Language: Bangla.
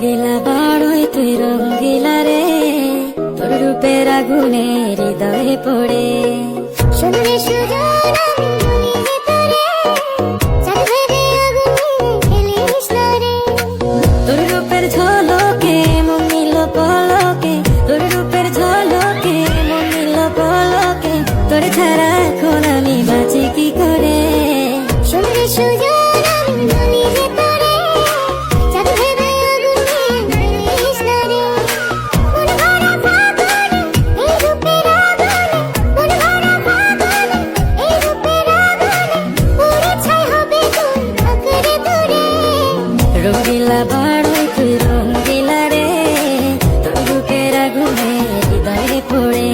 রঙ্গিলা বাড়ই তুই রঙ্গিলা রে, তোর রূপের আগুনে হৃদয়ে পড়ে। শুনলে সুজন আমি মনে তোরে, চাঁদ ভেবে আগুনে ফেলিস না রে। তোর রূপের ঝলকে মন নিল পলকে, তোর রূপের ঝলকে মন নিল পলকে, তোর ছাড়া এখন আমি বাঁচি কি করে। শুনলে সুজন আমি মনে তোরে, চাঁদ ভেবে আগুনে ফেলিস না রে। মন ভরা ফাগুনে এই রূপের আগুনে, মন ভরা ফাগুনে এই রূপের আগুনে, পুরে ছাই হবে তুই আঁকড়ে ধরে। রঙ্গিলা বাড়ই তুই রঙ্গিলা রে, তোর রূপের আগুনে হৃদয়ে পড়ে।